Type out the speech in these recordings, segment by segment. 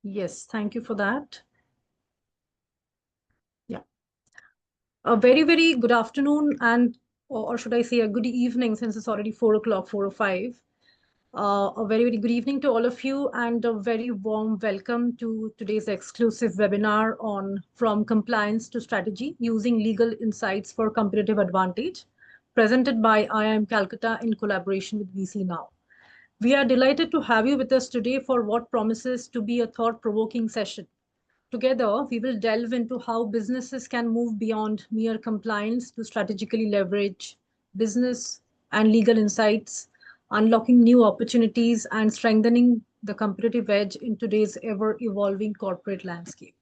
Yes, thank you for that. Yeah. A very, very good afternoon, and or should I say a good evening, since it's already 4 o'clock, 4:05. A very, very good evening to all of you, and a very warm welcome to today's exclusive webinar on From Compliance to Strategy, Using Legal Insights for Competitive Advantage, presented by IIM Calcutta in collaboration with VC Now. We are delighted to have you with us today for what promises to be a thought-provoking session. Together, we will delve into how businesses can move beyond mere compliance to strategically leverage business and legal insights, unlocking new opportunities and strengthening the competitive edge in today's ever-evolving corporate landscape.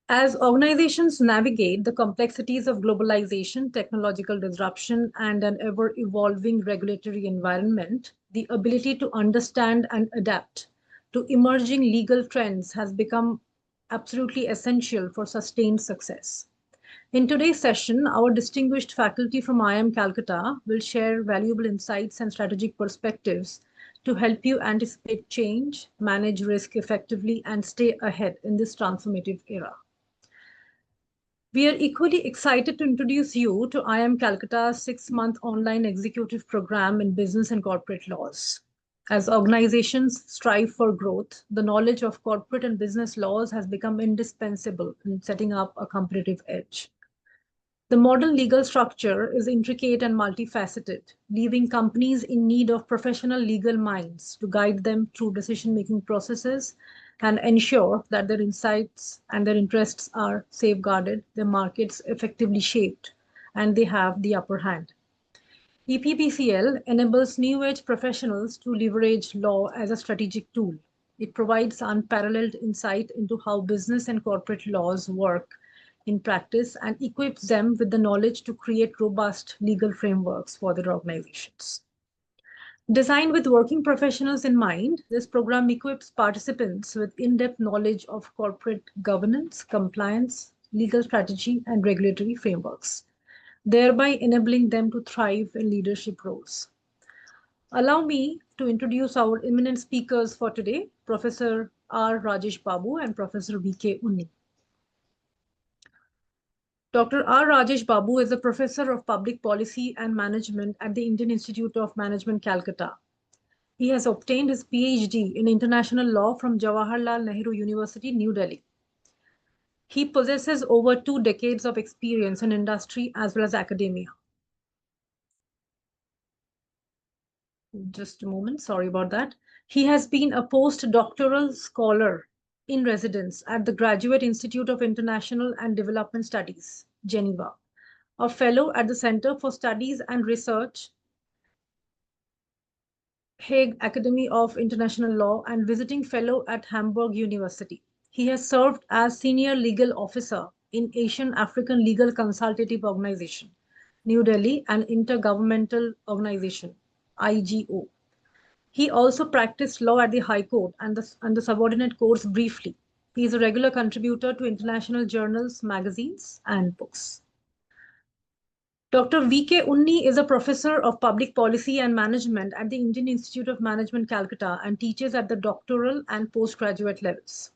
As organizations navigate the complexities of globalization, technological disruption, and an ever-evolving regulatory environment, the ability to understand and adapt to emerging legal trends has become absolutely essential for sustained success. In today's session, our distinguished faculty from IIM Calcutta will share valuable insights and strategic perspectives to help you anticipate change, manage risk effectively, and stay ahead in this transformative era. We are equally excited to introduce you to IIM Calcutta's 6-month online executive program in business and corporate laws. As organizations strive for growth, the knowledge of corporate and business laws has become indispensable in setting up a competitive edge. The modern legal structure is intricate and multifaceted, leaving companies in need of professional legal minds to guide them through decision-making processes and ensure that their insights and their interests are safeguarded, their markets effectively shaped, and they have the upper hand. EPBCL enables new age professionals to leverage law as a strategic tool. It provides unparalleled insight into how business and corporate laws work in practice and equips them with the knowledge to create robust legal frameworks for their organizations. Designed with working professionals in mind, this program equips participants with in-depth knowledge of corporate governance, compliance, legal strategy, and regulatory frameworks, thereby enabling them to thrive in leadership roles. Allow me to introduce our eminent speakers for today, Professor R. Rajesh Babu and Professor V.K. Unni. Dr. R. Rajesh Babu is a professor of public policy and management at the Indian Institute of Management, Calcutta. He has obtained his PhD in international law from Jawaharlal Nehru University, New Delhi. He possesses over 2 decades of experience in industry as well as academia. Just a moment, sorry about that. He has been a postdoctoral scholar in residence at the Graduate Institute of International and Development Studies, Geneva, a fellow at the Center for Studies and Research, Hague Academy of International Law, and visiting fellow at Hamburg University. He has served as senior legal officer in Asian African Legal Consultative Organization, New Delhi, and Intergovernmental Organization, IGO. He also practiced law at the High Court and the subordinate courts briefly. He is a regular contributor to international journals, magazines, and books. Dr. V.K. Unni is a professor of public policy and management at the Indian Institute of Management, Calcutta, and teaches at the doctoral and postgraduate levels.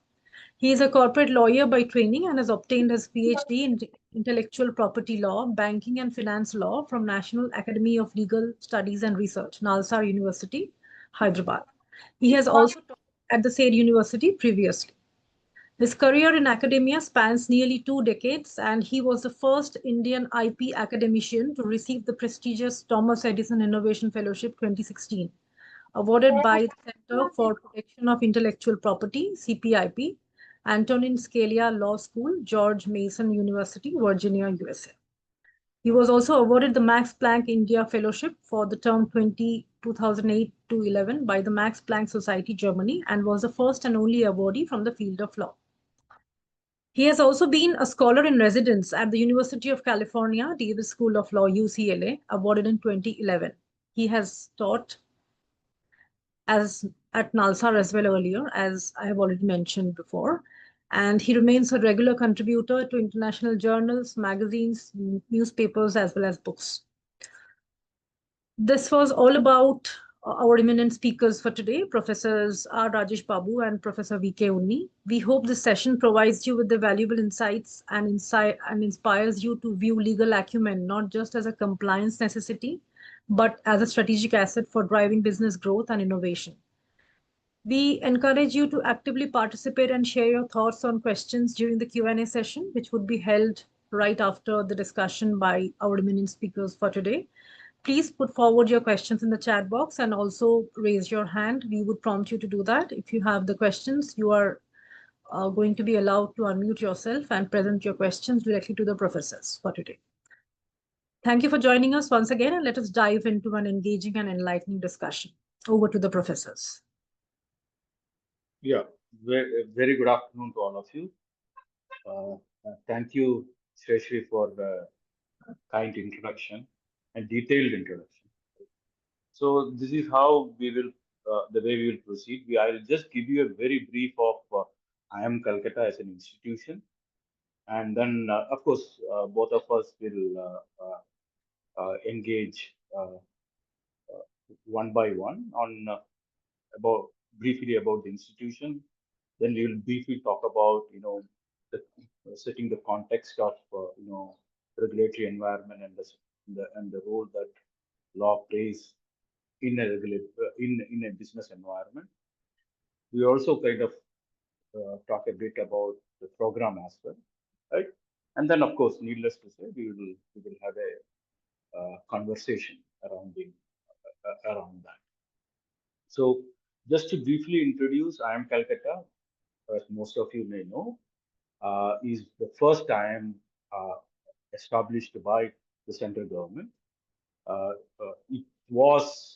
He is a corporate lawyer by training and has obtained his PhD in intellectual property law, banking and finance law from National Academy of Legal Studies and Research, Nalsar University, Hyderabad. He has also taught at the said university previously. His career in academia spans nearly 2 decades, and he was the first Indian IP academician to receive the prestigious Thomas Edison Innovation Fellowship 2016, awarded by the Center for Protection of Intellectual Property, CPIP, Antonin Scalia Law School, George Mason University, Virginia, USA. He was also awarded the Max Planck India Fellowship for the term 2008 to 11 by the Max Planck Society, Germany, and was the first and only awardee from the field of law. He has also been a scholar in residence at the University of California, Davis School of Law, UCLA, awarded in 2011. He has taught at Nalsar as well earlier, as I have already mentioned before, and he remains a regular contributor to international journals, magazines, newspapers, as well as books. This was all about our eminent speakers for today, Professors R. Rajesh Babu and Professor V.K. Unni. We hope this session provides you with the valuable insights and inspires you to view legal acumen not just as a compliance necessity, but as a strategic asset for driving business growth and innovation. We encourage you to actively participate and share your thoughts on questions during the Q&A session, which would be held right after the discussion by our eminent speakers for today. Please put forward your questions in the chat box and also raise your hand. We would prompt you to do that. If you have the questions, you are going to be allowed to unmute yourself and present your questions directly to the professors for today. Thank you for joining us once again, and let us dive into an engaging and enlightening discussion. Over to the professors. Yeah, very good afternoon to all of you. Thank you, Shreyashi, for the kind introduction and detailed introduction. So this is how we will, the way we will proceed. I'll just give you a very brief of IIM Calcutta as an institution, and then of course both of us will engage one by one on about briefly about the institution. Then we will briefly talk about the setting the context of regulatory environment and the role that law plays in a in a business environment. We also kind of talk a bit about the program as well, right? And then of course, needless to say, we will have a conversation around around that. So just to briefly introduce, IIM Calcutta, as most of you may know, is the first IIM established by the central government. It was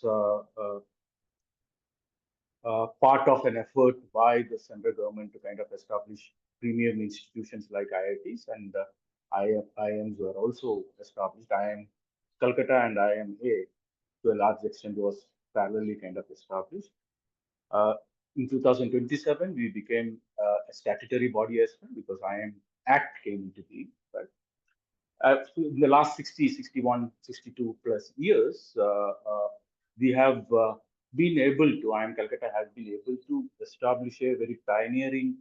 part of an effort by the central government to kind of establish premium institutions like IITs, and IIMs were also established. IIM Calcutta and IIMA, to a large extent, was parallelly kind of established. In 2027, we became a statutory body as well because IIM Act came into being. Right? In the last 60, 61, 62 plus years, we have been able to, IIM Calcutta has been able to establish a very pioneering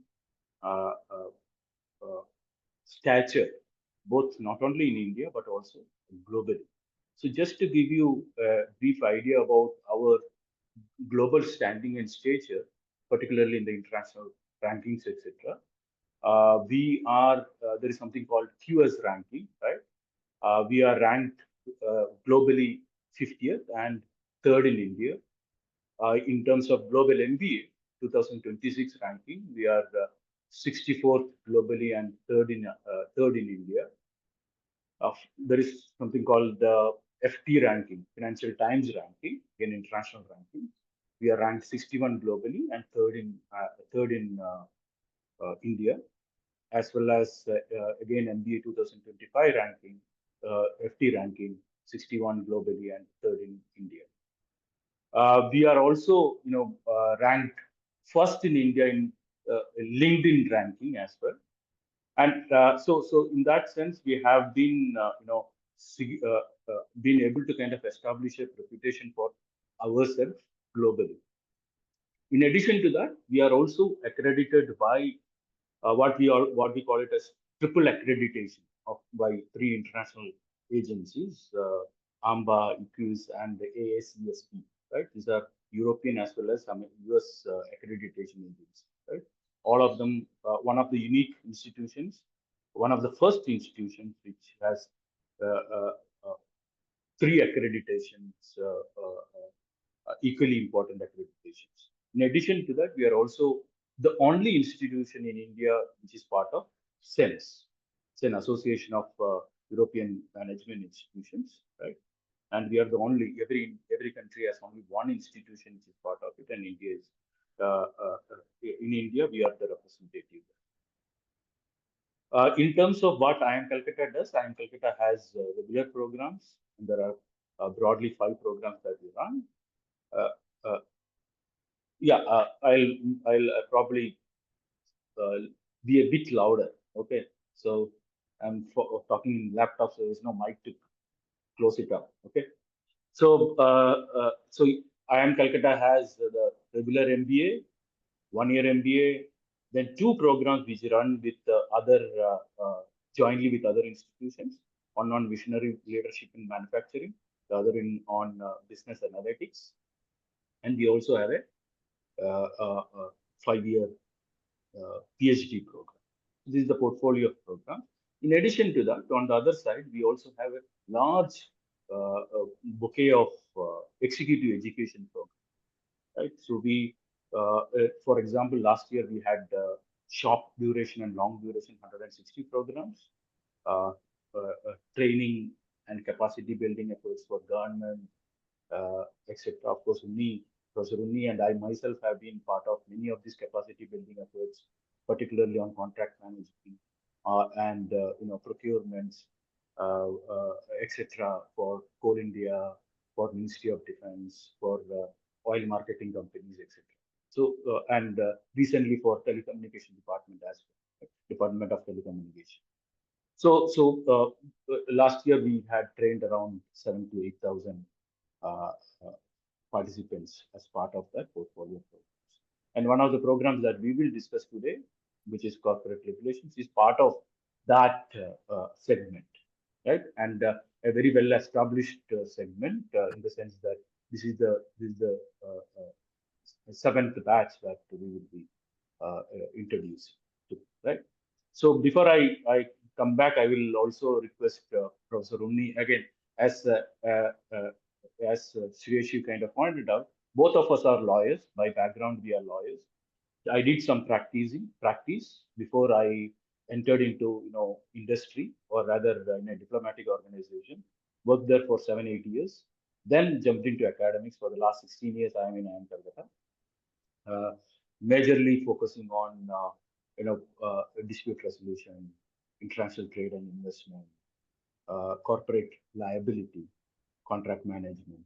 stature, both not only in India, but also globally. So just to give you a brief idea about our global standing and stature, particularly in the international rankings, etc. There is something called QS ranking, right? We are ranked globally 50th and third in India. In terms of global MBA 2026 ranking, we are 64th globally and third in India. There is something called the FT ranking, Financial Times ranking, again international ranking. We are ranked 61 globally and third in India, as well as again MBA 2025 ranking, FT ranking 61 globally and third in India. We are also ranked first in India in LinkedIn ranking as well. And so in that sense, we have been, been able to kind of establish a reputation for ourselves globally. In addition to that, we are also accredited by what we call it as triple accreditation by three international agencies, AMBA, EQUIS, and the ASESP. Right, these are European as well as some US accreditation agencies. Right, all of them, one of the unique institutions, one of the first institutions which has three accreditations, equally important accreditations. In addition to that, we are also the only institution in India which is part of SENS. It's an association of European management institutions, right? And we are the only, every country has only one institution which is part of it, and India is, in India, we are the representative. In terms of what IIM Calcutta does, IIM Calcutta has regular programs, and there are broadly 5 programs that we run. I'll probably be a bit louder. Okay, so I'm talking in laptop, so there's no mic to close it up. Okay, so IIM Calcutta has the regular MBA, 1 year MBA, then two programs which run with other jointly with other institutions. One on visionary leadership in manufacturing, the other in on business analytics, and we also have a 5 year PhD program. This is the portfolio of programs. In addition to that, on the other side, we also have a large bouquet of executive education programs, right? So for example, last year we had short duration and long duration 160 programs, uh, training and capacity building efforts for government, etc. Of course, Professor Unni and I myself have been part of many of these capacity building efforts, particularly on contract management and procurements, etc. for Coal India, for Ministry of Defense, for oil marketing companies, etc. So and recently for telecommunication department as well, Department of Telecommunication. So last year we had trained around 7 to 8,000 uh, uh, participants as part of that portfolio programs. And one of the programs that we will discuss today, which is corporate regulations, is part of that segment, right? And a very well established segment in the sense that this is the seventh batch that we will be introduced to, right? So before I come back, I will also request Professor Unni again, as Shreyashi kind of pointed out, both of us are lawyers. By background, we are lawyers. I did some practice before I entered into industry, or rather in a diplomatic organization. Worked there for 7 8 years, then jumped into academics. For the last 16 years, I am in IIM Calcutta, uh, majorly focusing on dispute resolution, international trade and investment, corporate liability, contract management,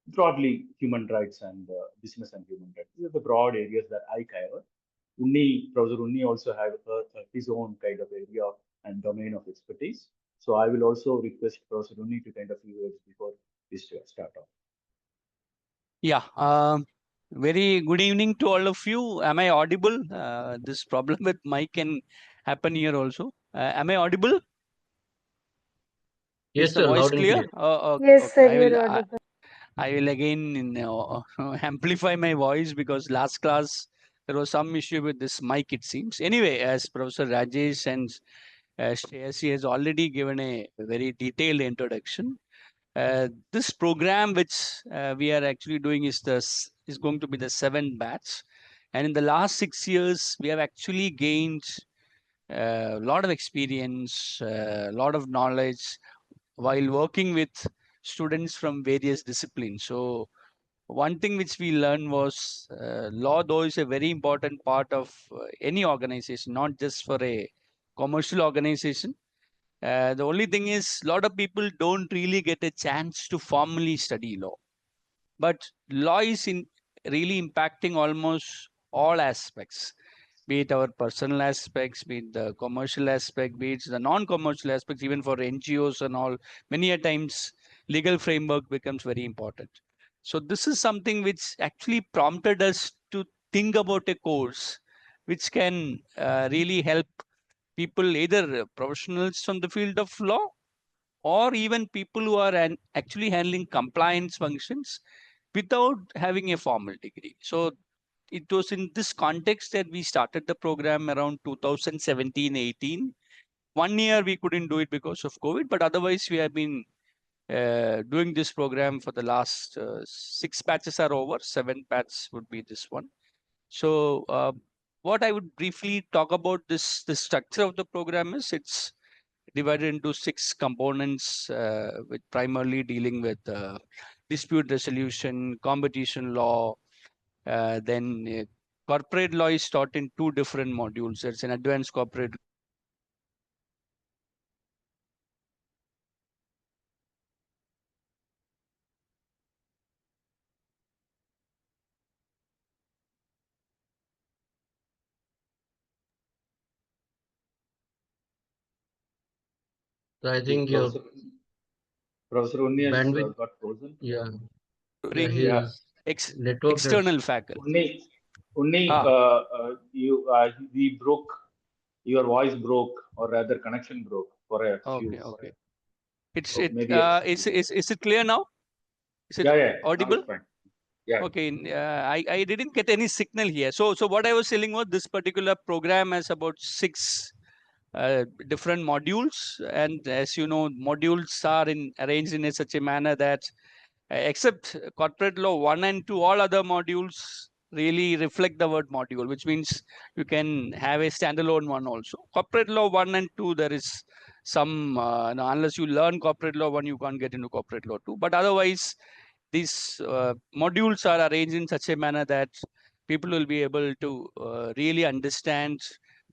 broadly human rights and business and human rights. These are the broad areas that I cover. Professor Unni also has his own kind of area and domain of expertise. So I will also request Professor Unni to kind of few words before we start off. Yeah. Very good evening to all of you. Am I audible? This problem with mic can happen here also. Am I audible? Yes, Is the sir. voice Loud and clear? clear. Yes, sir, I you're will. audible. I will again amplify my voice because last class there was some issue with this mic, it seems. Anyway, as Professor Rajesh and Shreyashi has already given a very detailed introduction, this program which we are actually doing is going to be the 7th batch, and in the last 6 years we have actually gained a lot of experience, a lot of knowledge while working with students from various disciplines. So one thing which we learned was law, though, is a very important part of any organization, not just for a commercial organization. The only thing is, a lot of people don't really get a chance to formally study law. But law is really impacting almost all aspects, be it our personal aspects, be it the commercial aspect, be it the non-commercial aspects, even for NGOs and all. Many a times, legal framework becomes very important. So this is something which actually prompted us to think about a course which can really help people, either professionals from the field of law or even people who are actually handling compliance functions without having a formal degree. So it was in this context that we started the program around 2017-18. 1 year we couldn't do it because of COVID, but otherwise we have been doing this program for the last 6 batches are over. 7th batch would be this one. So what I would briefly talk about the structure of the program is it's divided into 6 components, with primarily dealing with dispute resolution, competition law, then corporate law is taught in 2 different modules. There's an advanced corporate So I think your Professor Unni has bandwidth, got frozen. yeah, bring he Yeah, is. network has external faculty. Unni, Ah, we broke, your voice broke, or rather connection broke for a few okay, okay. seconds. It's So it. maybe a second. Is it clear now? Is it Yeah, now audible? it's fine. Yeah. Okay, I didn't get any signal here. So what I was telling was this particular program has about 6 different modules, and as you know, modules are arranged in such a manner that except corporate law 1 and 2, all other modules really reflect the word module, which means you can have a standalone one also. Corporate law 1 and 2, there is some, unless you learn corporate law 1, you can't get into corporate law 2. But otherwise, these modules are arranged in such a manner that people will be able to really understand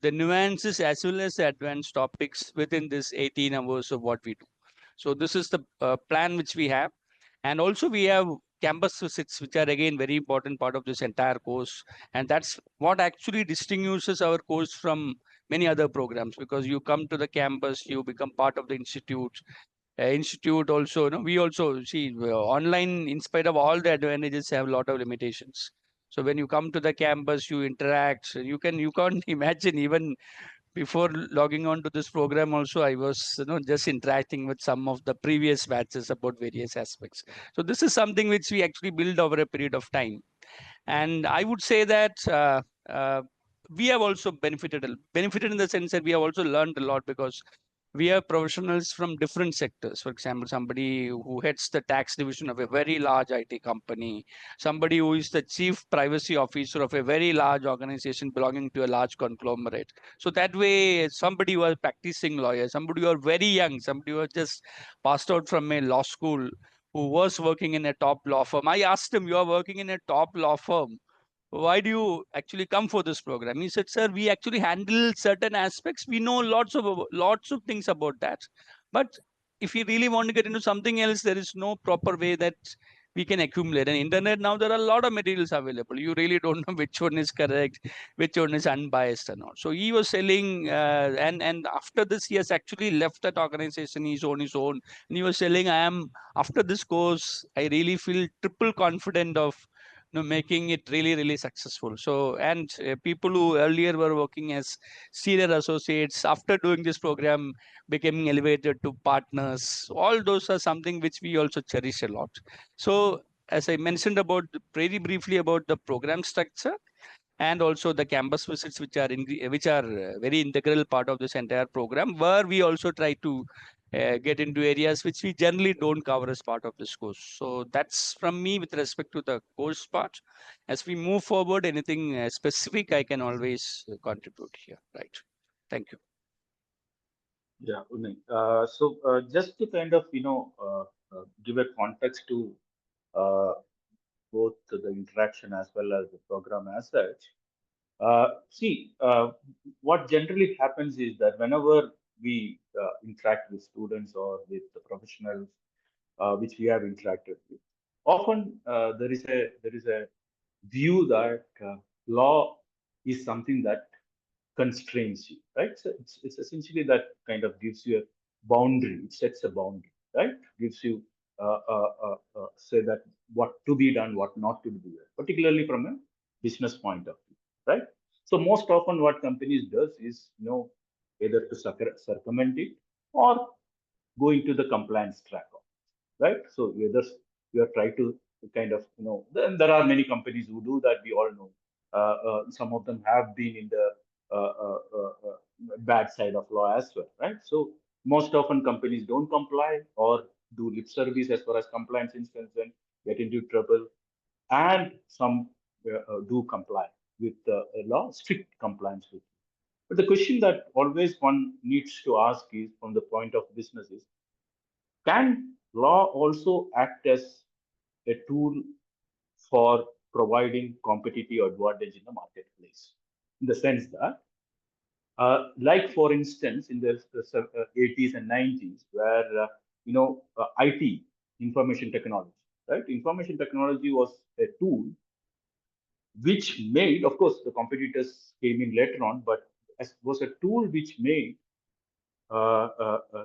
the nuances as well as the advanced topics within this 18 hours of what we do. So this is the plan which we have. And also we have campus visits, which are again very important part of this entire course. And that's what actually distinguishes our course from many other programs, because you come to the campus, you become part of the institute. Institute also, we also see online, in spite of all the advantages, have a lot of limitations. So when you come to the campus, you interact. You can't imagine, even before logging on to this program also, I was just interacting with some of the previous batches about various aspects. So this is something which we actually build over a period of time. And I would say that we have also benefited in the sense that we have also learned a lot, because we have professionals from different sectors. For example, somebody who heads the tax division of a very large IT company, somebody who is the chief privacy officer of a very large organization belonging to a large conglomerate. So that way, somebody who is practicing lawyer, somebody who are very young, somebody who has just passed out from a law school, who was working in a top law firm. I asked him, "You are working in a top law firm. Why do you actually come for this program?" He said, "Sir, we actually handle certain aspects. We know lots of things about that. But if you really want to get into something else, there is no proper way that we can accumulate. And internet now, there are a lot of materials available. You really don't know which one is correct, which one is unbiased or not." So he was selling, and after this, he has actually left that organization. He's on his own, and he was selling, after this course, I really feel triple confident of making it really successful. So, and people who earlier were working as senior associates, after doing this program, becoming elevated to partners, all those are something which we also cherish a lot. So as I mentioned about very briefly about the program structure, and also the campus visits, which are very integral part of this entire program, where we also try to get into areas which we generally don't cover as part of this course. So that's from me with respect to the course part. As we move forward, anything specific I can always contribute here. Right. Thank you. Yeah, Unai. So just to kind of, give a context to uh, both the interaction as well as the program as such. See, what generally happens is that whenever we interact with students or with the professionals which we have interacted with, often there is a view that law is something that constrains you, right? So it's essentially that kind of gives you a boundary, it sets a boundary, right? Gives you say that what to be done, what not to be done, particularly from a business point of view, right? So most often what companies does is, either to circumvent it or go into the compliance track of it, right? So whether you are trying to kind of, then there are many companies who do that. We all know. Some of them have been in the bad side of law as well, right? So most often companies don't comply or do lip service as far as compliance is concerned, get into trouble, and some do comply with the law, strict compliance with. But the question that always one needs to ask is, from the point of business, is can law also act as a tool for providing competitive advantage in the marketplace? In the sense that, like for instance, in the 80s and 90s, where IT, information technology, right? Information technology was a tool which made, of course, the competitors came in later on, but as was a tool which made uh, uh, uh,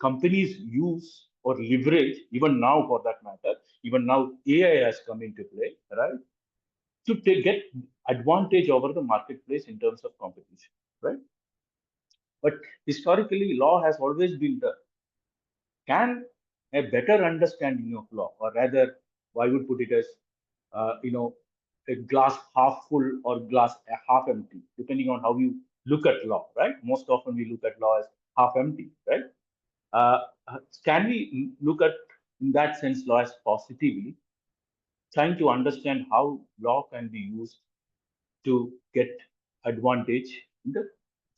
companies use or leverage, even now for that matter, even now AI has come into play, right? To get advantage over the marketplace in terms of competition, right? But historically, law has always been the can a better understanding of law, or rather, I would put it as, a glass half full or glass half empty, depending on how you look at law, right? Most often we look at law as half empty, right? Uh, can we look at, in that sense, law as positively, trying to understand how law can be used to get advantage in the,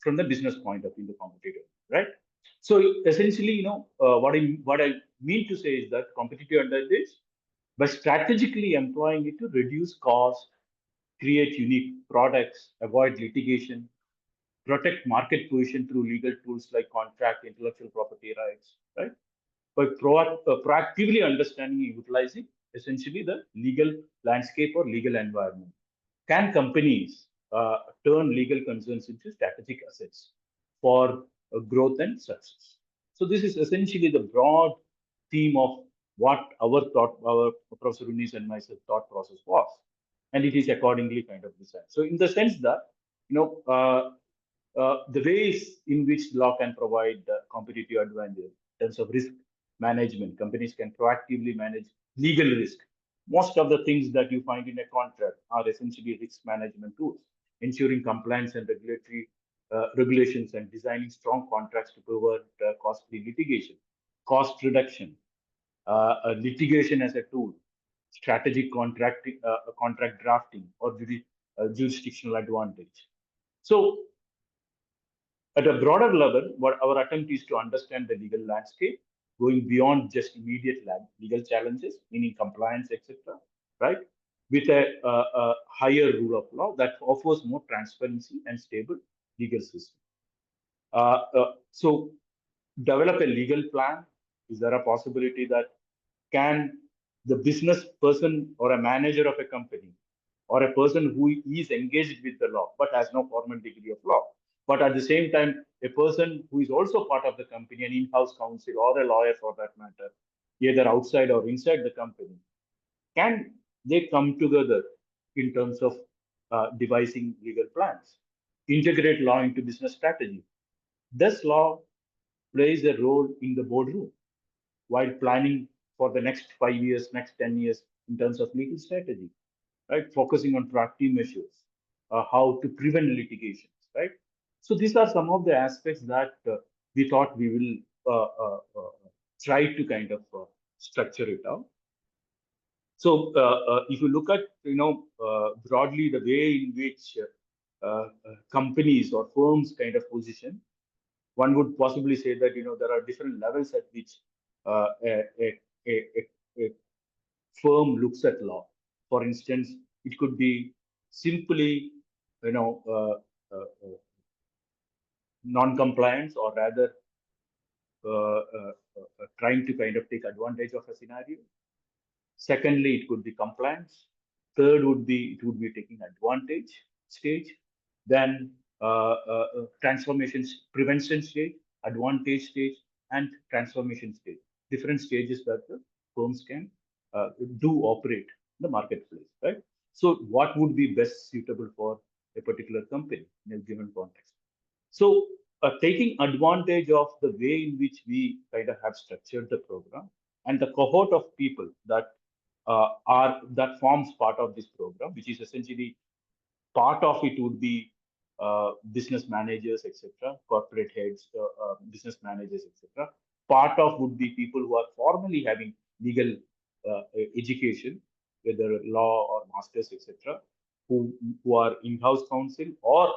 from the business point of view, the competitor, right? So essentially, what I mean to say is that competitive advantage by strategically employing it to reduce cost, create unique products, avoid litigation, protect market position through legal tools like contract, intellectual property rights, right? By proactively understanding and utilizing essentially the legal landscape or legal environment. Can companies turn legal concerns into strategic assets for growth and success? So this is essentially the broad theme of what our Professor Unis and myself thought process was, and it is accordingly kind of designed. So in the sense that the ways in which law can provide competitive advantage in terms of risk management, companies can proactively manage legal risk. Most of the things that you find in a contract are essentially risk management tools, ensuring compliance and regulatory regulations and designing strong contracts to prevent costly litigation, cost reduction, litigation as a tool, strategic contract drafting, or jurisdictional advantage. So at a broader level, what our attempt is to understand the legal landscape, going beyond just immediate legal challenges, meaning compliance, etc., right? With a higher rule of law that offers more transparency and stable legal system. So, develop a legal plan. Is there a possibility that can the business person or a manager of a company or a person who is engaged with the law but has no formal degree of law, but at the same time, a person who is also part of the company, an in-house counsel or a lawyer for that matter, either outside or inside the company, can they come together in terms of devising legal plans, integrate law into business strategy? Does law plays a role in the boardroom while planning for the next 5 years, next 10 years in terms of legal strategy, right? Focusing on proactive measures, how to prevent litigations, right? So these are some of the aspects that we thought we will try to kind of structure it out. So if you look at, broadly the way in which companies or firms kind of position, one would possibly say that there are different levels at which a firm looks at law. For instance, it could be simply non-compliance, or rather trying to kind of take advantage of a scenario. Secondly, it could be compliance. Third would be it would be taking advantage stage. Then transformation prevention stage, advantage stage, and transformation stage. Different stages that the firms can do operate in the marketplace, right? So what would be best suitable for a particular company in a given context? So taking advantage of the way in which we kind of have structured the program and the cohort of people that that forms part of this program, which is essentially part of it would be business managers, etc., corporate heads, business managers, etc. Part of would be people who are formally having legal education, whether law or masters, etc., who are in-house counsel or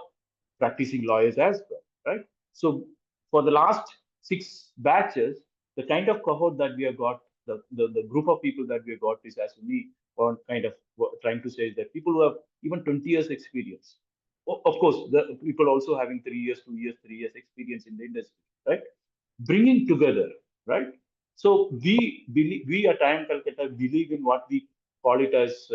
practicing lawyers as well, right? So for the last 6 batches, the kind of cohort that we have got, the group of people that we have got is, as we are kind of trying to say, is that people who have even 20 years experience. Of course, the people also having 3 years, 2 years, 3 years experience in the industry, right? Bringing together, right? So we at IIM Calcutta believe in what we call it as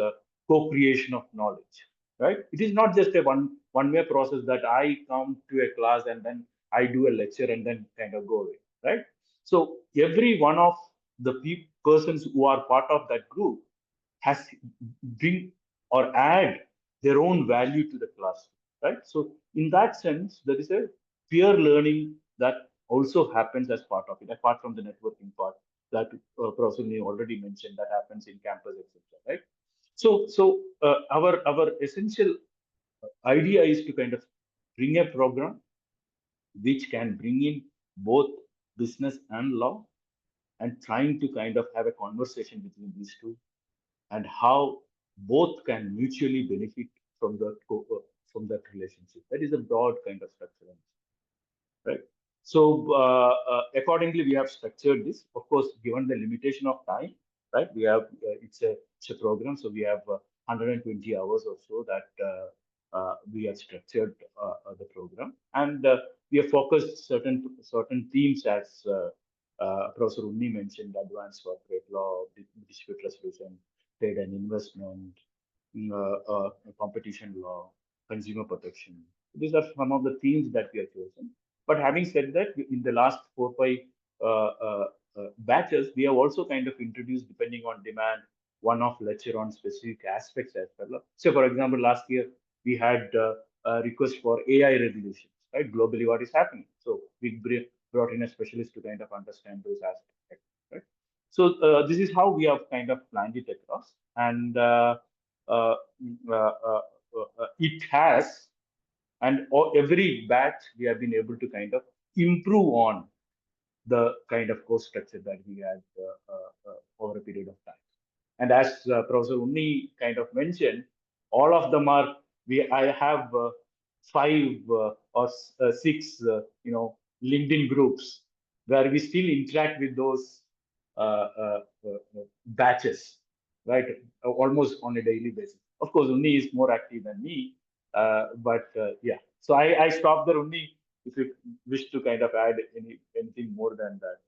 co-creation of knowledge, right? It is not just a one-way process that I come to a class and then I do a lecture and then kind of go away, right? So every one of the persons who are part of that group has bring or add their own value to the class, right? So in that sense, there is a peer learning that also happens as part of it, apart from the networking part that Professor Ni already mentioned that happens in campus, etc. Right? So our essential idea is to kind of bring a program which can bring in both business and law, and trying to kind of have a conversation between these two, and how both can mutually benefit from from that relationship. That is a broad kind of structure, right? So accordingly, we have structured this. Of course, given the limitation of time, right? We have it's a program, so we have 120 hours or so that we have structured the program, and we have focused certain themes as Professor Unni mentioned: advanced corporate law, dispute resolution, trade and investment, competition law, consumer protection. These are some of the themes that we have chosen. But having said that, in the last 4 5 batches, we have also kind of introduced, depending on demand, one-off lecture on specific aspects as well. So, for example, last year we had a request for AI regulations, right? Globally, what is happening? So we brought in a specialist to kind of understand those aspects, right? So this is how we have kind of planned it across, and uh, it has, and every batch we have been able to kind of improve on the kind of course structure that we had over a period of time. And as Professor Unni kind of mentioned, all of them are, I have five or six, LinkedIn groups where we still interact with those batches, right? Almost on a daily basis. Of course, Unni is more active than me, but yeah. So I stopped there. Unni, if you wish to kind of add anything more than that.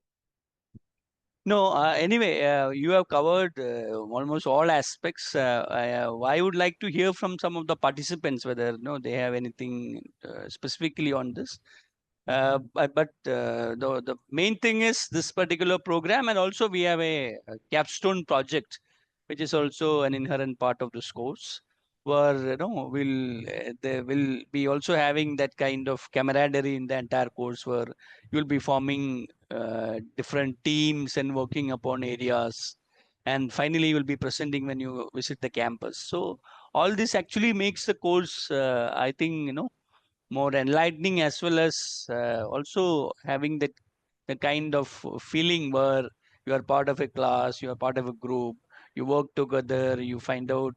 No, anyway, you have covered almost all aspects. I would like to hear from some of the participants whether they have anything specifically on this. But the main thing is this particular program, and also we have a capstone project, which is also an inherent part of this course, where they will be also having that kind of camaraderie in the entire course, where you'll be forming different teams and working upon areas, and finally you will be presenting when you visit the campus. So all this actually makes the course, I think, more enlightening, as well as also having the kind of feeling where you are part of a class, you are part of a group, you work together, you find out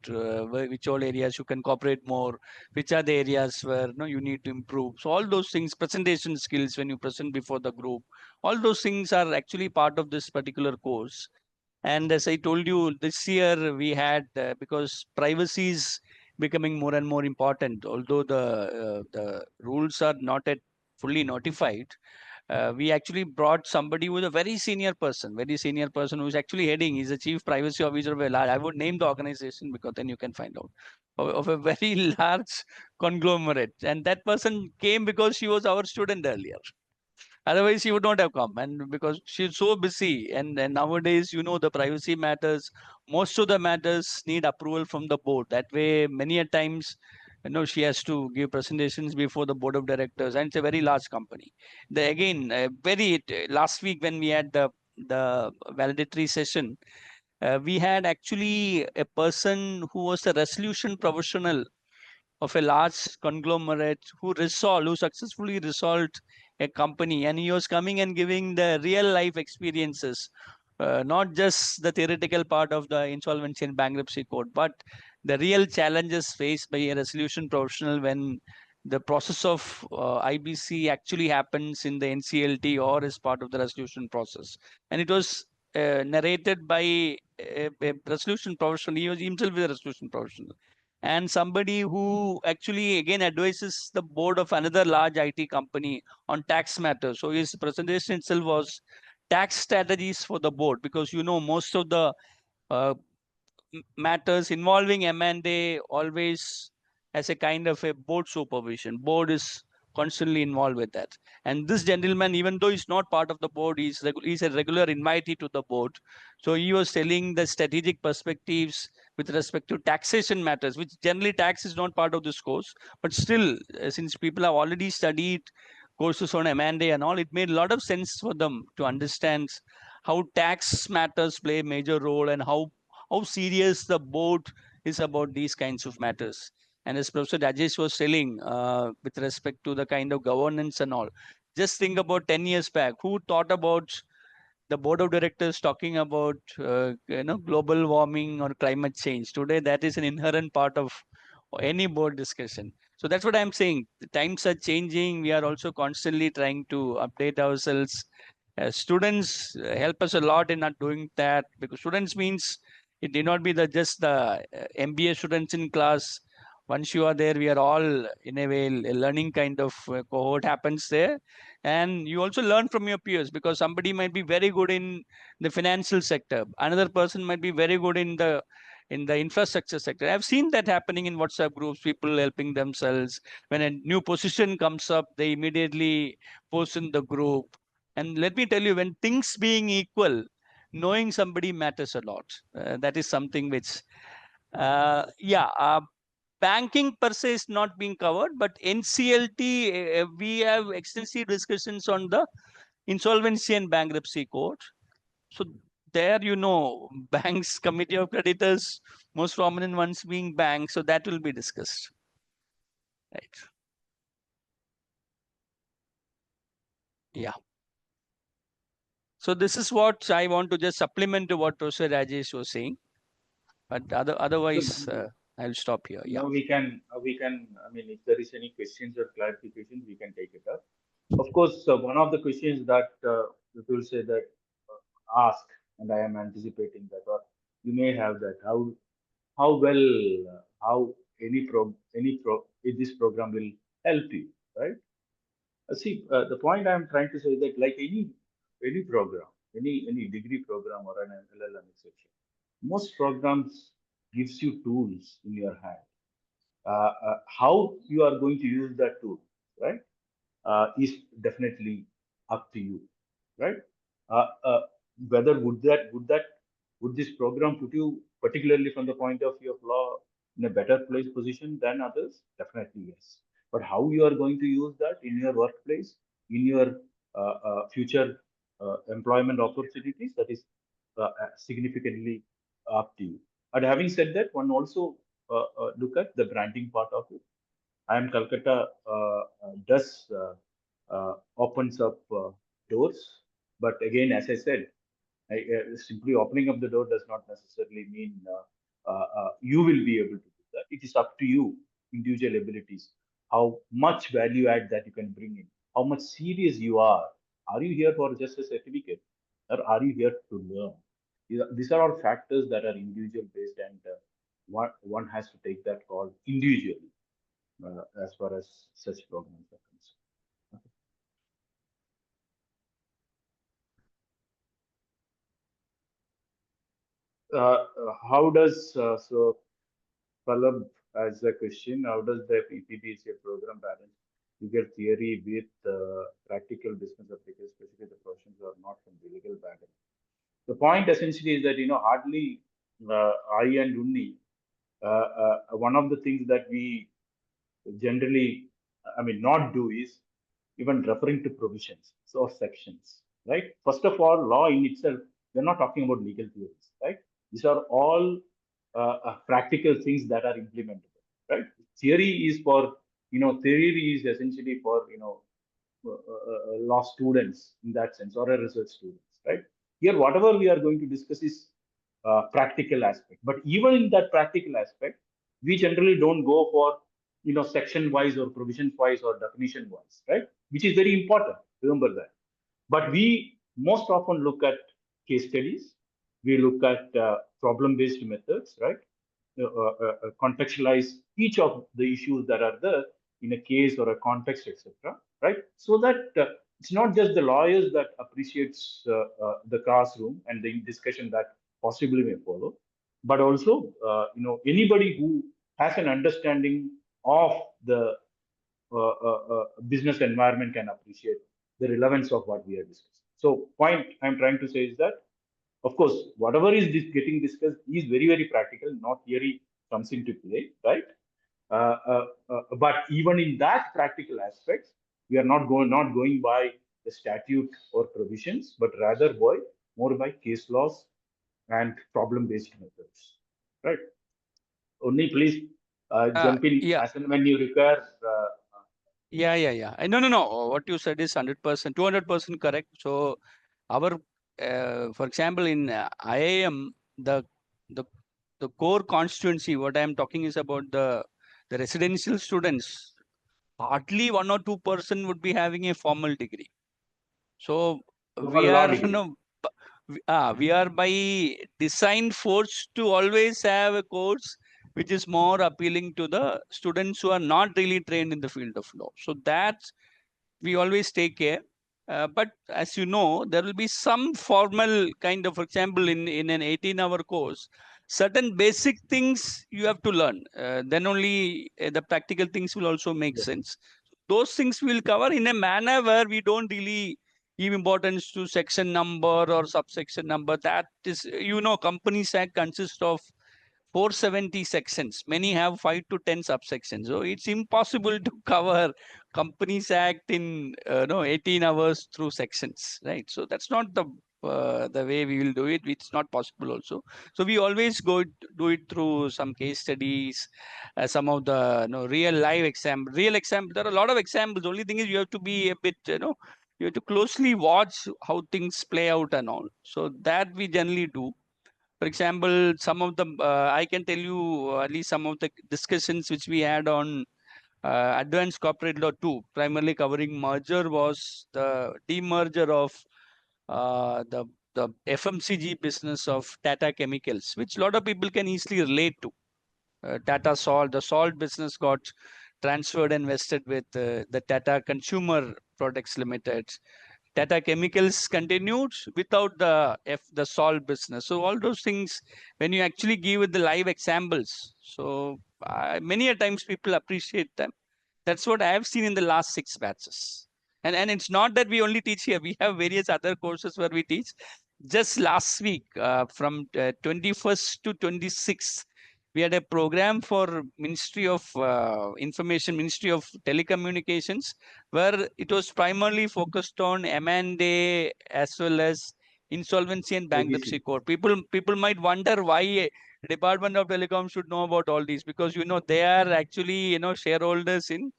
which all areas you can cooperate more, which are the areas where you need to improve. So all those things, presentation skills when you present before the group, all those things are actually part of this particular course. And as I told you, this year we had, because privacy is becoming more and more important, although the rules are not yet fully notified. We actually brought somebody who is a very senior person who is actually heading. He's the chief privacy officer of a large. I would name the organization because then you can find out of a very large conglomerate. And that person came because she was our student earlier. Otherwise, she would not have come. And because she's so busy, and nowadays, the privacy matters, most of the matters need approval from the board. That way, many a times, she has to give presentations before the board of directors, and it's a very large company. Again, last week when we had the validatory session, we had actually a person who was a resolution professional of a large conglomerate who successfully resolved a company, and he was coming and giving the real life experiences, not just the theoretical part of the insolvency and bankruptcy code, but the real challenges faced by a resolution professional when the process of IBC actually happens in the NCLT or as part of the resolution process. And it was narrated by a resolution professional. He was himself a resolution professional, and somebody who actually again advises the board of another large IT company on tax matters. So his presentation itself was tax strategies for the board, because most of the uh, matters involving M&A always as a kind of a board supervision. Board is constantly involved with that. And this gentleman, even though he's not part of the board, he's a regular invitee to the board. So he was telling the strategic perspectives with respect to taxation matters, which generally tax is not part of this course. But still, since people have already studied courses on M&A and all, it made a lot of sense for them to understand how tax matters play a major role and how serious the board is about these kinds of matters. And as Professor Rajesh was telling, with respect to the kind of governance and all, just think about 10 years back, who thought about the board of directors talking about global warming or climate change? Today, that is an inherent part of any board discussion. So that's what I'm saying. The times are changing. We are also constantly trying to update ourselves. Students help us a lot in not doing that, because students means it need not be just the MBA students in class. Once you are there, we are all in a way a learning kind of cohort happens there. And you also learn from your peers, because somebody might be very good in the financial sector, another person might be very good in the infrastructure sector. I've seen that happening in WhatsApp groups, people helping themselves. When a new position comes up, they immediately post in the group. And let me tell you, when things being equal, knowing somebody matters a lot. That is something which, banking per se is not being covered, but NCLT, we have extensive discussions on the insolvency and bankruptcy court. So there, banks, committee of creditors, most prominent ones being banks. So that will be discussed. Right. Yeah. So this is what I want to just supplement to what Professor Rajesh was saying. But otherwise, I'll stop here. Yeah. Now we can, I mean, if there is any questions or clarifications, we can take it up. Of course, one of the questions that people will say that ask, and I am anticipating that, or you may have that, how well, how if this program will help you, right? See, the point I am trying to say is that like any program, any degree program or an LLM, etc., most programs gives you tools in your hand. How you are going to use that tool, right, is definitely up to you, right? Uh, uh, whether would this program put you, particularly from the point of view of law, in a better place position than others? Definitely yes. But how you are going to use that in your workplace, in your future employment opportunities, that is significantly up to you. And having said that, one also look at the branding part of it. IIM Calcutta does opens up doors, but again, as I said, simply opening up the door does not necessarily mean you will be able to do that. It is up to you, individual abilities, how much value add that you can bring in, how much serious you are. Are you here for just a certificate, or are you here to learn? These are all factors that are individual based, and one has to take that call individually as far as such programs are concerned. How does so Palab as a question? How does the EPBCL program balance legal theory with practical business application, especially the professions who are not from the legal background? The point essentially is that hardly I and Unni, one of the things that we generally, I mean, not do is even referring to provisions or sections, right? First of all, law in itself, we're not talking about legal theories, right? These are all practical things that are implementable, right? Theory is for, theory is essentially for, law students in that sense, or a research students, right? Here, whatever we are going to discuss is practical aspect. But even in that practical aspect, we generally don't go for, section wise or provision wise or definition wise, right? Which is very important. Remember that. But we most often look at case studies. We look at problem based methods, right? Contextualize each of the issues that are there in a case or a context, etc. Right? So that it's not just the lawyers that appreciates the classroom and the discussion that possibly may follow, but also anybody who has an understanding of the business environment can appreciate the relevance of what we are discussing. So point I'm trying to say is that, of course, whatever is getting discussed is very, very practical, not theory comes into play, right? But even in that practical aspects, we are not going by the statute or provisions, but rather by more by case laws and problem-based methods, right? Only please jump in Yeah. as and when you require. Yeah. No. What you said is 100%, 200% correct. So our, for example, in IIM, the the the core constituency, what I am talking is about the residential students. Hardly 1 or 2% would be having a formal degree. So From a we law are, degree. we are by design forced to always have a course which is more appealing to the students who are not really trained in the field of law. So that's we always take care. But as you know, there will be some formal kind of, for example, in an 18-hour course, certain basic things you have to learn. Then only the practical things will also make Yes. sense. Those things we'll cover in a manner where we don't really give importance to section number or subsection number. That is, Companies Act consists of 470 sections. Many have 5 to 10 subsections. So it's impossible to cover Companies Act in 18 hours through sections, right? So that's not the way we will do it. It's not possible also. So we always do it through some case studies, some of the real live example. Real example. There are a lot of examples. The only thing is you have to be a bit you have to closely watch how things play out and all. So that we generally do. For example, some of the I can tell you at least some of the discussions which we had on advanced corporate law 2, primarily covering merger, was the demerger of the FMCG business of Tata Chemicals, which a lot of people can easily relate to. Tata Salt, the salt business got transferred and vested with the Tata Consumer Products Limited. Tata Chemicals continued without the salt business. So all those things, when you actually give it the live examples, so many a times people appreciate them. That's what I have seen in the last 6 batches. And it's not that we only teach here. We have various other courses where we teach. Just last week, from 21st to 26th, we had a program for Ministry of Information, Ministry of Telecommunications, where it was primarily focused on M&A as well as insolvency and bankruptcy ABC. court. People might wonder why Department of Telecom should know about all these, because they are actually shareholders in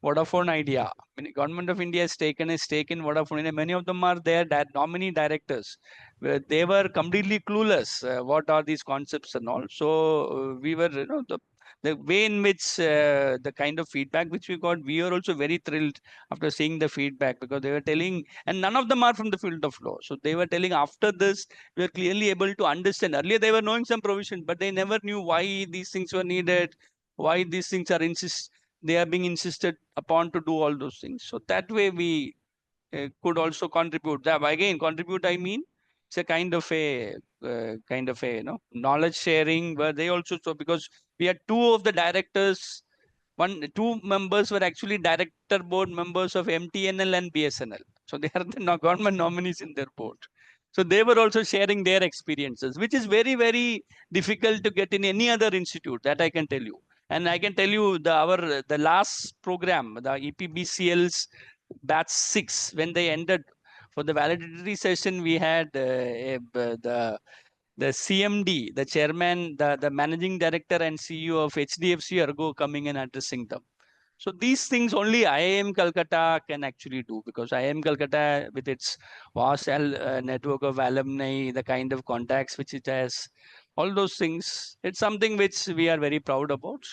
Vodafone Idea. I mean, Government of India has taken a stake in Vodafone Idea. Many of them are their nominee directors. They were completely clueless. What are these concepts and all? So we were, the way in which the kind of feedback which we got, we were also very thrilled after seeing the feedback, because they were telling, and none of them are from the field of law. So they were telling, after this, we were clearly able to understand. Earlier, they were knowing some provision, but they never knew why these things were needed, why these things are they are being insisted upon to do all those things. So that way we could also contribute. That again, contribute, I mean, it's a kind of a knowledge sharing, where they also, so because we had 2 of the directors, 2 members were actually director board members of MTNL and BSNL. So they are the government nominees in their board. So they were also sharing their experiences, which is very, very difficult to get in any other institute, that I can tell you. And I can tell you the last program, the EPBCL's batch 6, when they ended for the validatory session, we had the CMD, the chairman, the managing director and CEO of HDFC Ergo coming and addressing them. So these things only IIM Calcutta can actually do, because IIM Calcutta, with its vast network of alumni, the kind of contacts which it has, all those things, it's something which we are very proud about.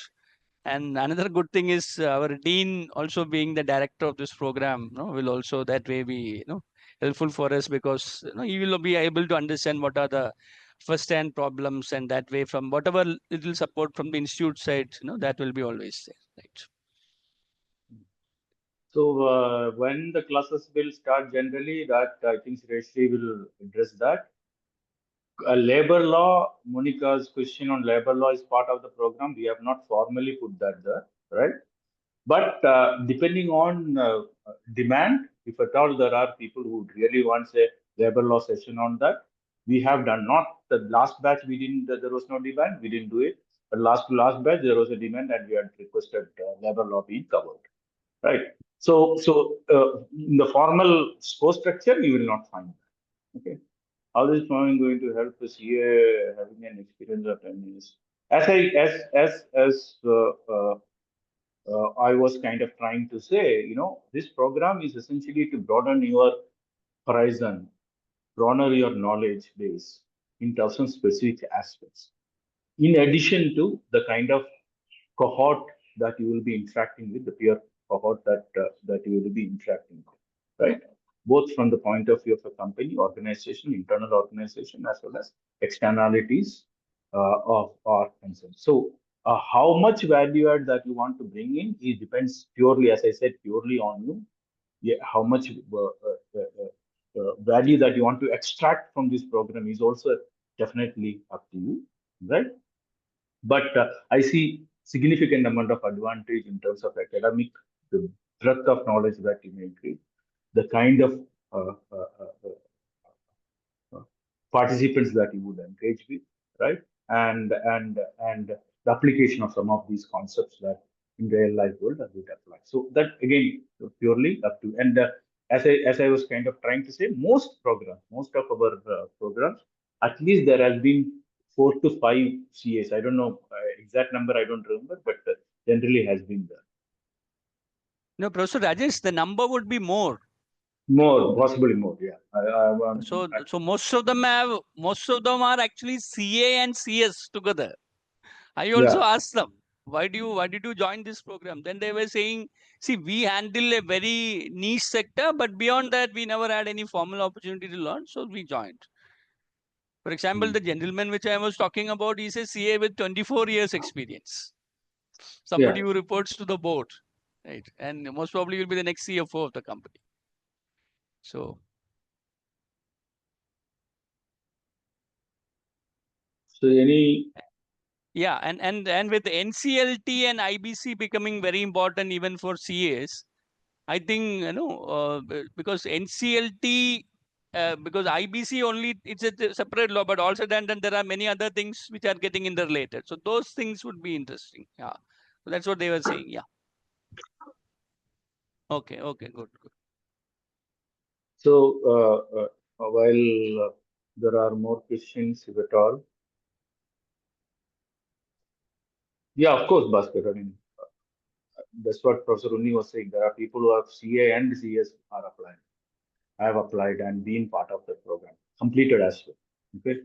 And another good thing is our dean also being the director of this program, will also that way be helpful for us, because he will be able to understand what are the first-hand problems, and that way, from whatever little support from the institute side, that will be always there, right? So when the classes will start generally, that I think Shreyashi will address that. Labor law, Monica's question on labor law is part of the program. We have not formally put that there, right? But depending on demand, if at all there are people who really want a labor law session on that, we have done. Not the last batch, we didn't. There was no demand, we didn't do it. But last batch there was a demand, and we had requested labor law being covered. Right. So in the formal score structure, you will not find that. Okay. How is Mohan going to help the CA having an experience of 10 years? As I as I was kind of trying to say, this program is essentially to broaden your horizon, broaden your knowledge base in terms of specific aspects. In addition to the kind of cohort that you will be interacting with, the peer cohort that you will be interacting with, right? Both from the point of view of a company, organization, internal organization, as well as externalities of our concern. So, how much value add that you want to bring in, it depends purely, as I said, purely on you. Yeah, how much value that you want to extract from this program is also definitely up to you, right? But I see significant amount of advantage in terms of academic, the breadth of knowledge that you may increase, the kind of uh, uh, uh, participants that you would engage with, right? And the application of some of these concepts that in real life world that would apply. So that again purely up to. And as I was kind of trying to say, most of our programs, at least there has been 4 to 5 CAs. I don't know exact number. I don't remember, but generally has been there. No, Professor Rajesh, the number would be more. More, possibly more. Yeah. So most of them are actually CA and CS together. I also asked them, why did you join this program? Then they were saying, see, we handle a very niche sector, but beyond that, we never had any formal opportunity to learn, so we joined. For example, the gentleman which I was talking about, he's a CA with 24 years experience. Somebody who reports to the board, right? And most probably will be the next CFO of the company. So any. Yeah, and with NCLT and IBC becoming very important even for CAs, I think because NCLT, because IBC only it's a separate law, but also then there are many other things which are getting interrelated. So those things would be interesting. Yeah, so that's what they were saying. Yeah. Okay. Good. So while there are more questions, if at all. Yeah, of course, Bhaskar. I mean, that's what Professor Unni was saying. There are people who have CA and CS are applying. I have applied and been part of the program, completed as well. Okay.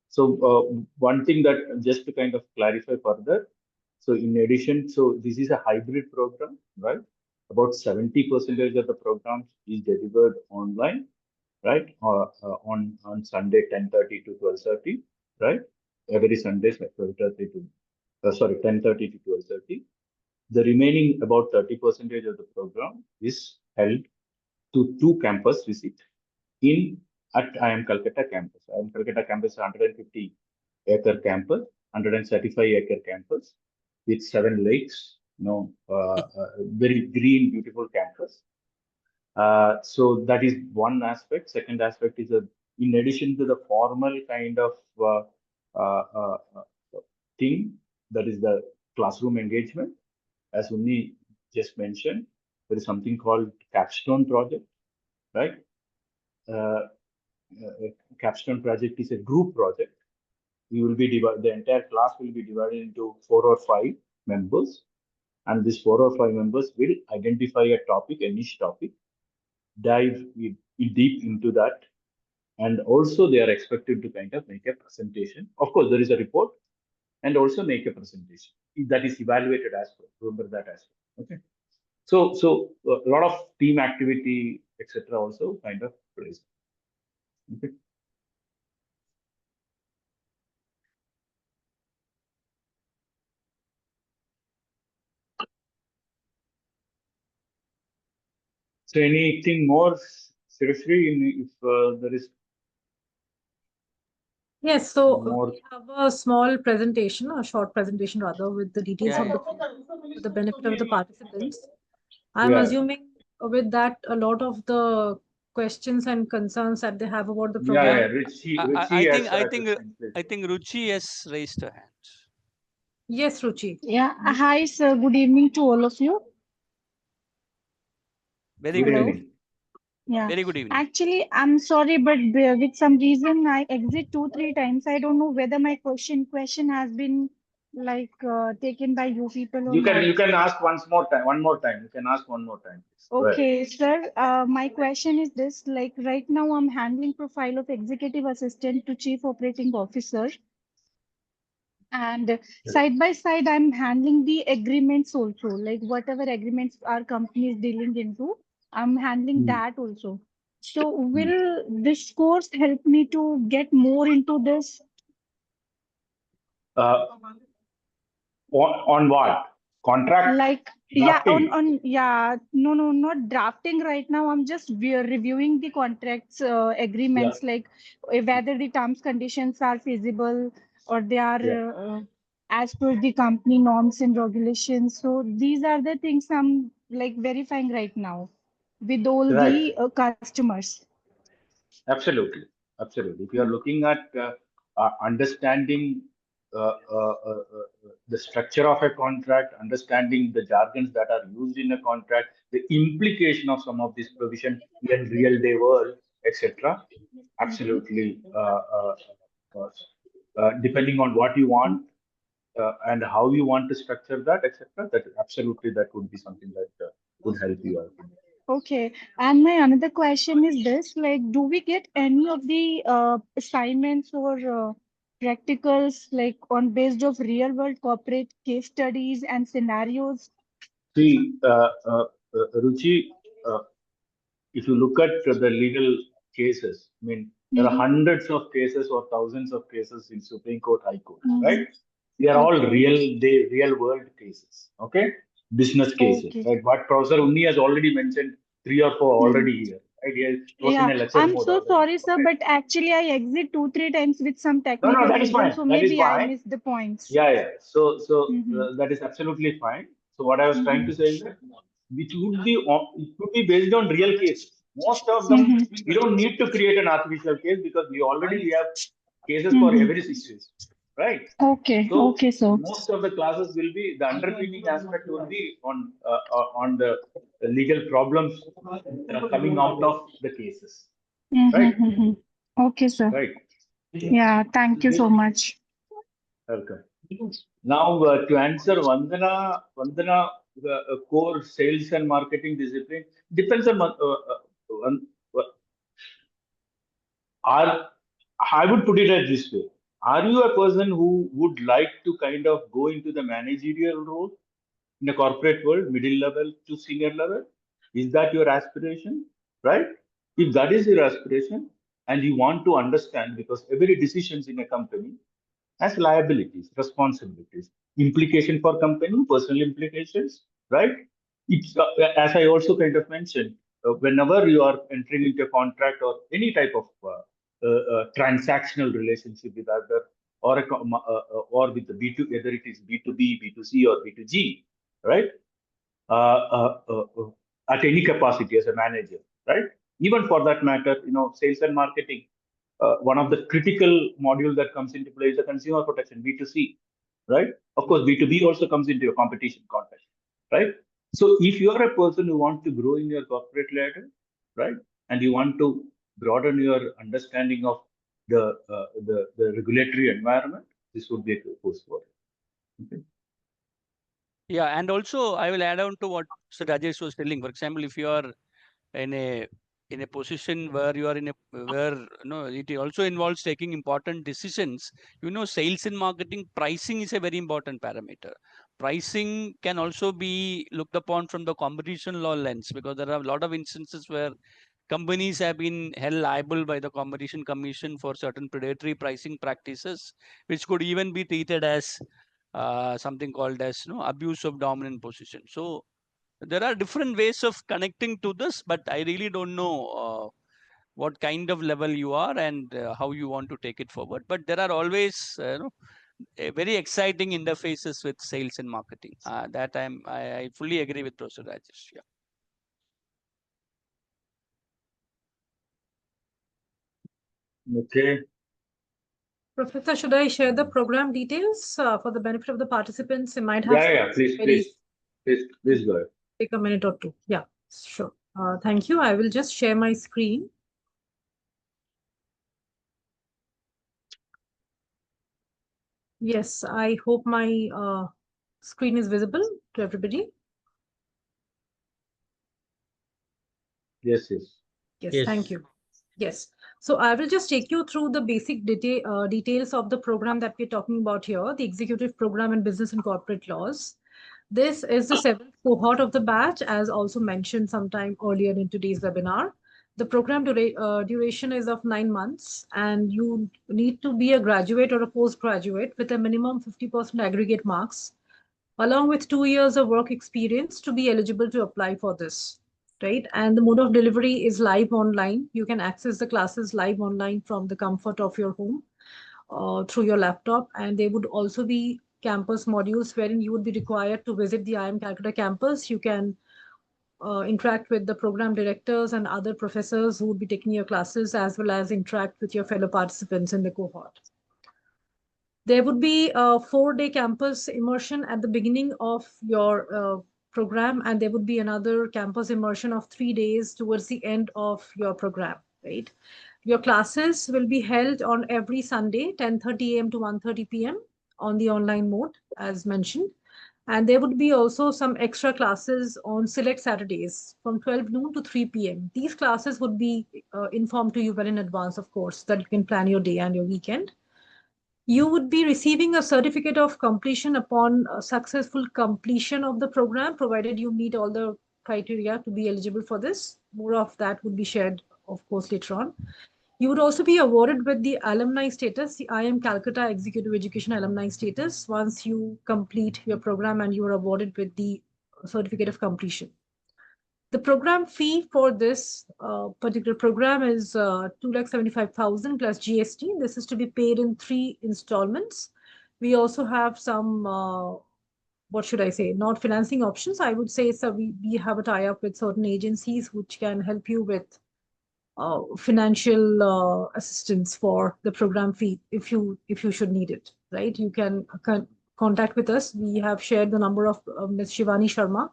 So one thing that just to kind of clarify further. So in addition, so this is a hybrid program, right? About 70% of the program is delivered online, right? On Sunday 10:30 to 12:30, right? Every Sunday, like 12:30 to 10:30 to 12:30. The remaining about 30% of the program is held to 2 campus visit in at IIM Calcutta campus. IIM Calcutta campus is 150-acre campus, 135-acre campus with 7 lakes. Very green, beautiful campus. So that is one aspect. Second aspect is in addition to the formal kind of thing, that is the classroom engagement. As Unni just mentioned, there is something called capstone project, right? Capstone project is a group project. You will be the entire class will be divided into 4 or 5 members, and these 4 or 5 members will identify a topic, a niche topic, dive deep into that, and also they are expected to kind of make a presentation. Of course, there is a report, and also make a presentation that is evaluated as well. Remember that as well. Okay. So a lot of team activity, etc. also kind of plays. Okay. So anything more, seriously, if there is. Yes, so we have a small presentation, a short presentation rather, with the details of the for the benefit of the participants. I'm Yeah, assuming with that, a lot of the questions and concerns that they have about the yeah, yeah. program. Richie has a question, please. I think Ruchi has raised her hand. Yes, Ruchi. Yeah, hi, sir. Good evening to all of you. Very Good good Hello. evening. evening. Yeah, Very good evening. actually, I'm sorry, but with some reason I exit two, three times. I don't know whether my question has been taken by you people or not. You can ask once more time. One more time. You can ask one more time, please. Go ahead. Okay, sir. My question is this: like right now, I'm handling profile of executive assistant to chief operating officer. And side by side, I'm handling the agreements also, like whatever agreements our company is dealing into, I'm handling Hmm. that also. So Hmm. will this course help me to get more into this? Uh, on what? Contract Like, yeah, drafting. no, not drafting right now. I'm just reviewing the contracts, Yeah. agreements, like whether the terms conditions are feasible or they Yeah. are as per the company norms and regulations. So these are the things I'm like verifying right now with all Right. the customers. Absolutely. Absolutely. If you are Mm. looking at understanding the structure of a contract, understanding the jargons that are used in a contract, the implication of some of these provision in real day world, etc. Absolutely. Depending on what you want and how you want to structure that, etc. That absolutely that would be something that would help you out. Okay. And my another question is this, like, do we get any of the assignments or practicals like on based of real world corporate case studies and scenarios? See, Ruchi, uh, if you look at the legal cases, I mean, there are Mm-hmm. hundreds of cases or thousands of cases in Supreme Court, High Court, right? Mm-hmm. They are all Okay. real world cases, okay? Business cases, Okay. right? What Professor Unni has already mentioned, three or four Mm-hmm. already here, right? It was in Yeah, a lecture I'm mode so already, sorry, sir, okay? but actually I exit two, three times with some No, no, technical that is reasons, fine. so That is maybe I fine. missed the points. Yeah, yeah. Mm-hmm. That is absolutely fine. So what I was trying to Mm-hmm. say is that it would be based on real cases. Most of them Mm-hmm. we don't need to create an artificial case because we have cases for every Mm-hmm. situation, right? Okay, So okay, sir. most of the classes will be the underpinning aspect will be on the legal problems coming out of the cases, right? Mm-hmm. Mm-hmm. Okay, sir. Right. Yeah, thank you so This much. okay. Now, to answer Vandana, core sales and marketing discipline depends on are I would put it as this way: are you a person who would like to kind of go into the managerial role in a corporate world, middle level to senior level? Is that your aspiration, right? If that is your aspiration, and you want to understand, because every decisions in a company has liabilities, responsibilities, implication for company, personal implications, right? It's as I also kind of mentioned, whenever you are entering into a contract or any type of transactional relationship with other or with the B2, whether it is B2B, B2C, or B2G, right? At any capacity as a manager, right? Even for that matter, sales and marketing. One of the critical module that comes into play is the consumer protection, B2C, right? Of course, B2B also comes into a competition context, right? So if you are a person who wants to grow in your corporate ladder, right, and you want to broaden your understanding of the regulatory environment, this would be a course for it. Okay. Yeah, and also I will add on to what Sir Rajesh was telling. For example, if you are in a position where you are in a where it also involves taking important decisions. Sales and marketing pricing is a very important parameter. Pricing can also be looked upon from the competition law lens, because there are a lot of instances where companies have been held liable by the competition commission for certain predatory pricing practices, which could even be treated as something called as abuse of dominant position. So there are different ways of connecting to this, but I really don't know what kind of level you are and how you want to take it forward. But there are always very exciting interfaces with sales and marketing. That I fully agree with Professor Rajesh. Yeah. Okay. Professor, should I share the program details for the benefit of the participants? They might have Yeah, please, queries. please go ahead. Take a minute or two. Yeah, sure. Thank you. I will just share my screen. Yes, I hope my screen is visible to everybody. Yes. Yes, Yes. thank you. Yes. So I will just take you through the basic details of the program that we're talking about here, the Executive Program in Business and Corporate Laws. This is the 7th cohort of the batch, as also mentioned sometime earlier in today's webinar. The program duration is of 9 months, and you need to be a graduate or a postgraduate with a minimum 50% aggregate marks, along with 2 years of work experience to be eligible to apply for this, right? And the mode of delivery is live online. You can access the classes live online from the comfort of your home through your laptop. And there would also be campus modules wherein you would be required to visit the IIM Calcutta campus. You can interact with the program directors and other professors who would be taking your classes, as well as interact with your fellow participants in the cohort. There would be a 4-day campus immersion at the beginning of your program, and there would be another campus immersion of 3 days towards the end of your program, right? Your classes will be held on every Sunday, 10:30 a.m. to 1:30 p.m. on the online mode, as mentioned. And there would be also some extra classes on select Saturdays from 12 noon to 3 p.m. These classes would be informed to you well in advance, of course, so that you can plan your day and your weekend. You would be receiving a certificate of completion upon successful completion of the program, provided you meet all the criteria to be eligible for this. More of that would be shared, of course, later on. You would also be awarded with the alumni status, the IIM Calcutta Executive Education Alumni status, once you complete your program and you are awarded with the certificate of completion. The program fee for this particular program is 2,75,000 plus GST. This is to be paid in 3 installments. We also have some, what should I say, not financing options. I would say, so we have a tie-up with certain agencies which can help you with financial assistance for the program fee if you should need it, right? You can contact with us. We have shared the number of Ms. Shivani.Sharma,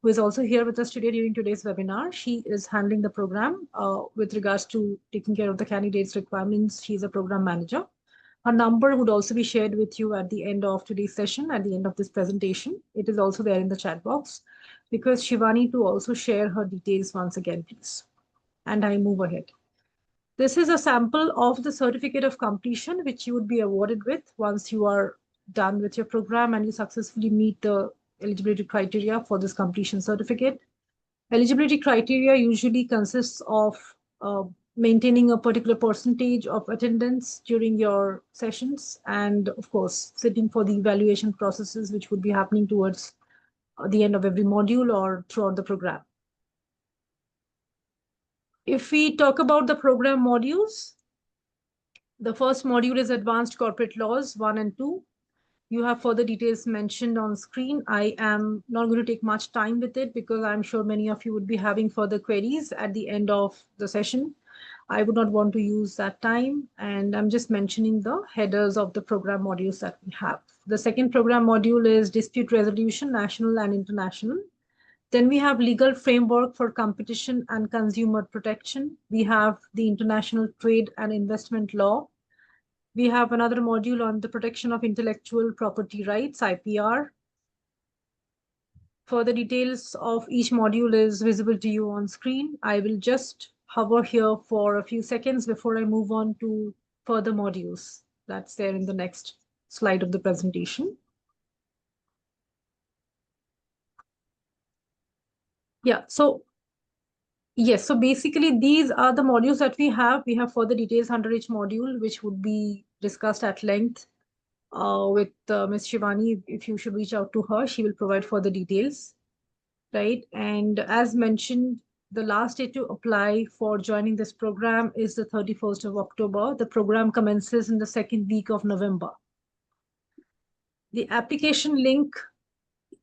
who is also here with us today during today's webinar. She is handling the program with regards to taking care of the candidates' requirements. She's a program manager. Her number would also be shared with you at the end of today's session, at the end of this presentation. It is also there in the chat box. Request Shivani to also share her details once again, please. And I move ahead. This is a sample of the certificate of completion, which you would be awarded with once you are done with your program and you successfully meet the eligibility criteria for this completion certificate. Eligibility criteria usually consists of maintaining a particular percentage of attendance during your sessions, and of course, sitting for the evaluation processes, which would be happening towards the end of every module or throughout the program. If we talk about the program modules, the first module is Advanced Corporate Laws 1 and 2. You have further details mentioned on screen. I am not going to take much time with it because I'm sure many of you would be having further queries at the end of the session. I would not want to use that time, and I'm just mentioning the headers of the program modules that we have. The second program module is Dispute Resolution, National and International. Then we have Legal Framework for Competition and Consumer Protection. We have the International Trade and Investment Law. We have another module on the Protection of Intellectual Property Rights, IPR. Further details of each module is visible to you on screen. I will just hover here for a few seconds before I move on to further modules. That's there in the next slide of the presentation. Yeah, so yes, so basically these are the modules that we have. We have further details under each module, which would be discussed at length with Ms. Shivani. If you should reach out to her, she will provide further details, right? And as mentioned, the last day to apply for joining this program is the 31st of October. The program commences in the second week of November. The application link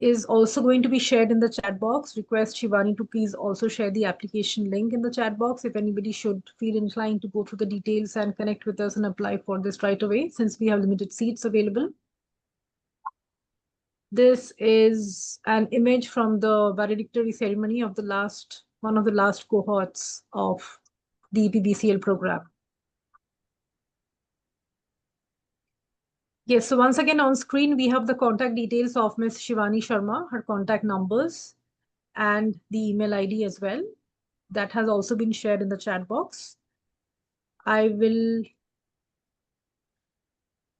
is also going to be shared in the chat box. Request Shivani to please also share the application link in the chat box if anybody should feel inclined to go through the details and connect with us and apply for this right away, since we have limited seats available. This is an image from the valedictory ceremony of one of the last cohorts of the EPBCL program. Yes, so once again on screen, we have the contact details of Ms. Shivani Sharma, her contact numbers, and the email ID as well. That has also been shared in the chat box. I will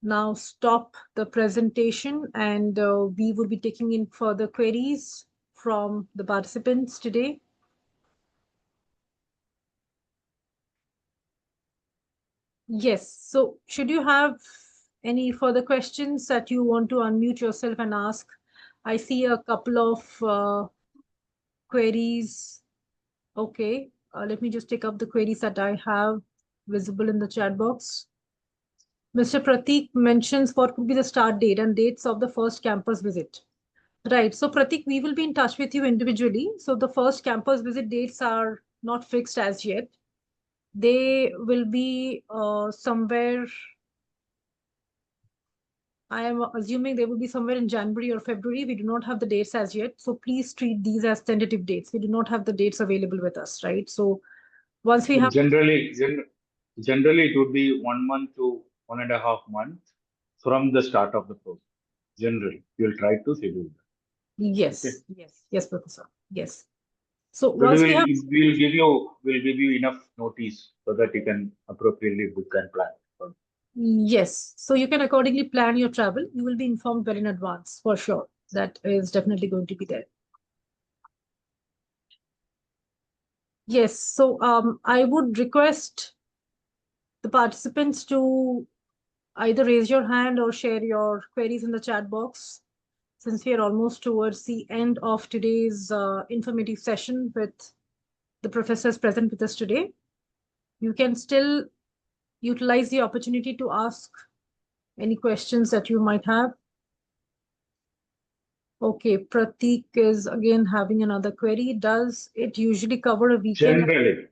now stop the presentation, and we will be taking in further queries from the participants today. Yes, so should you have any further questions that you want to unmute yourself and ask? I see a couple of queries. Okay, let me just take up the queries that I have visible in the chat box. Mr. Pratik mentions what could be the start date and dates of the first campus visit. Right, so Pratik, we will be in touch with you individually. So the first campus visit dates are not fixed as yet. They will be somewhere, I am assuming they will be somewhere in January or February. We do not have the dates as yet. So please treat these as tentative dates. We do not have the dates available with us, right? So once we have... Generally, it would be 1 month to 1.5 months from the start of the program. Generally, we'll try to schedule that. Yes, Okay. yes, Professor. Yes. So But once we have... we'll give you enough notice so that you can appropriately book and plan. Yes, so you can accordingly plan your travel. You will be informed well in advance, for sure. That is definitely going to be there. Yes, so I would request the participants to either raise your hand or share your queries in the chat box, since we are almost towards the end of today's informative session with the professors present with us today. You can still utilize the opportunity to ask any questions that you might have. Okay, Pratik is again having another query. Does it usually cover a weekend? Generally.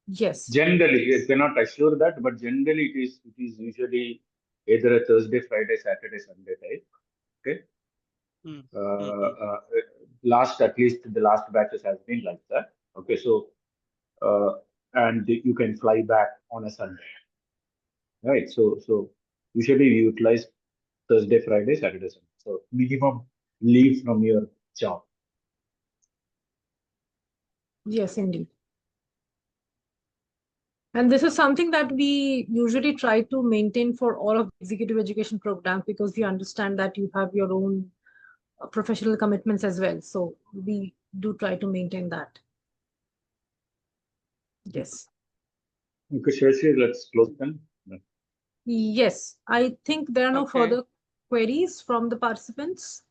Yes. Generally, I cannot assure that, but generally it is usually either a Thursday, Friday, Saturday, Sunday type. Okay. At least the last batches has been like that. Okay, so and you can fly back on a Sunday, right? So usually we utilize Thursday, Friday, Saturday, Sunday. So minimum leave from your job. Yes, indeed. And this is something that we usually try to maintain for all of the executive education programs, because we understand that you have your own professional commitments as well. So we do try to maintain that. Yes. Okay, Shreyashi, let's close then. Yes, I think there are no further queries from the participants.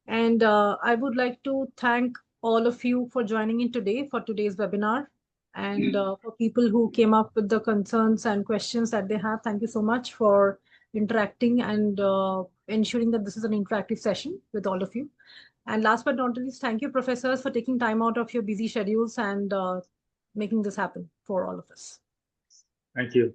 And I would like to thank all of you for joining in today for today's webinar. And for people who came up with the concerns and questions that they have, thank you so much for interacting and ensuring that this is an interactive session with all of you. And last but not least, thank you, professors, for taking time out of your busy schedules and making this happen for all of us. Thank you.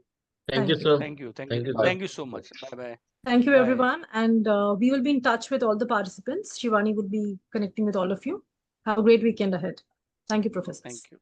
Thank you, sir. Thank you. Bye. Thank you so much. Bye-bye. Thank you, Bye. everyone. And we will be in touch with all the participants. Shivani would be connecting with all of you. Have a great weekend ahead. Thank you, professors. Thank you.